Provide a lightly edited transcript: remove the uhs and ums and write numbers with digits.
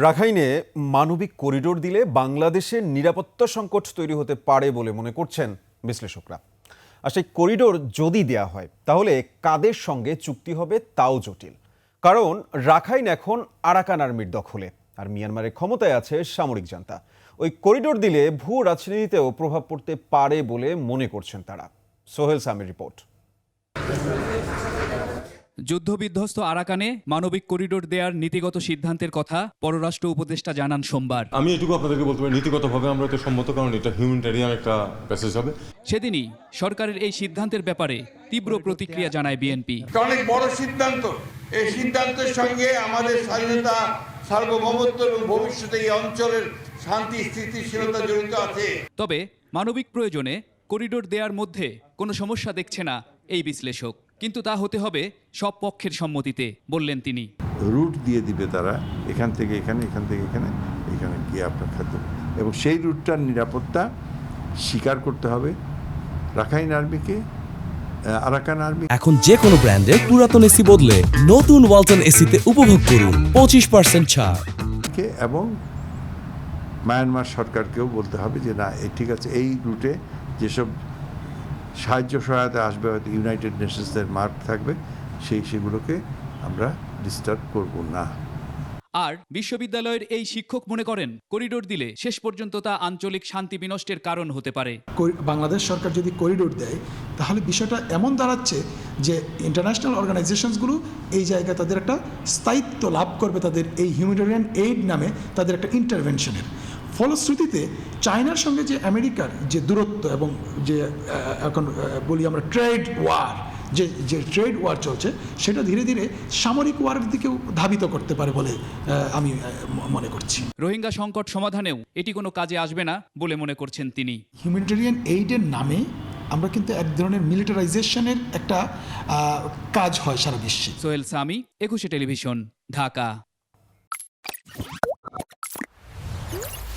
রাখাইনে মানবিক করিডোর দিলে বাংলাদেশের নিরাপত্তা সংকট তৈরি হতে পারে বলে মনে করছেন বিশ্লেষকরা। আর সেই করিডোর যদি দেয়া হয় তাহলে কাদের সঙ্গে চুক্তি হবে তাও জটিল, কারণ রাখাইন এখন আরাকান আর্মির দখলে, আর মিয়ানমারের ক্ষমতায় আছে সামরিক জান্তা। ওই করিডোর দিলে ভূ রাজনীতিতেও প্রভাব পড়তে পারে বলে মনে করছেন তারা। সোহেল সামির রিপোর্ট। যুদ্ধবিধ্বস্ত আরাকানে মানবিক করিডোর দেয়ার নীতিগত সিদ্ধান্তের কথা পররাষ্ট্র উপদেষ্টা জানান সোমবার। আমি এটুকু আপনাদেরকে বলতে পারি, নীতিগতভাবে আমরা তো সম্মত, কারণ এটা হিউম্যানিটেরিয়ান একটা প্যাসেজ হবে। সেদিনই সরকারের এই সিদ্ধান্তের ব্যাপারে তীব্র প্রতিক্রিয়া জানায় বিএনপি। অনেক বড় সিদ্ধান্ত, এই সিদ্ধান্তের সঙ্গে আমাদের স্বাধীনতা, সার্বভৌমত্ব এবং ভবিষ্যতে এই অঞ্চলের শান্তি স্থিতিশীলতা জড়িত আছে। তবে মানবিক প্রয়োজনে করিডোর দেয়ার মধ্যে কোনো সমস্যা দেখছে না এই বিশ্লেষক, কিন্তু তা হতে হবে সব পক্ষের সম্মতিতে, বললেন তিনি। রুট দিয়ে দিবে তারা, এখান থেকে এখানে, এখান থেকে এখানে, এখানে গিয়ে আপনার খাদ্য, এবং সেই রুটটার নিরাপত্তা স্বীকার করতে হবে রাখাইন আর্মিকে, আরাকান আর্মি। এখন যে কোনো ব্র্যান্ডের পুরাতন এসি বদলে নতুন ওয়ালটন এসিতে উপভোগ করুন 25% ছাড়। এবং মায়ানমার সরকারকেও বলতে হবে যে না, ঠিক আছে, এই রুটে যেসব সাহায্য সহায়তা আসবে, হয়তো ইউনাইটেড নেশনসের মার্ক থাকবে, সেগুলোকে আমরা ডিস্টার্ব করব না। আর বিশ্ববিদ্যালয়ের এই শিক্ষক মনে করেন করিডোর দিলে শেষ পর্যন্ত তা আঞ্চলিক শান্তি বিনষ্টের কারণ হতে পারে। বাংলাদেশ সরকার যদি করিডোর দেয় তাহলে বিষয়টা এমন দাঁড়াচ্ছে যে ইন্টারন্যাশনাল অর্গানাইজেশনসগুলো এই জায়গায় তাদের একটা স্থায়িত্ব লাভ করবে, তাদের এই হিউম্যানিটেরিয়ান এইড নামে তাদের একটা ইন্টারভেনশনের ফলশ্রুতিতে চায়নার সঙ্গে যে আমেরিকার যে দূরত্ব এবং যে এখন বলি আমরা ট্রেড ওয়ার, যে ট্রেড ওয়ার চলছে, সেটা ধীরে ধীরে সামরিক ওয়ারের দিকেও ধাবিত করতে পারে বলে আমি মনে করছি। রোহিঙ্গা সংকট সমাধানেও এটি কোনো কাজে আসবে না বলে মনে করছেন তিনি। হিউম্যানিটেরিয়ান এইডের নামে আমরা কিন্তু এক ধরনের মিলিটারাইজেশনের একটা কাজ হয় সারা বিশ্বে। সোহেল সামি, 21 টেলিভিশন, ঢাকা।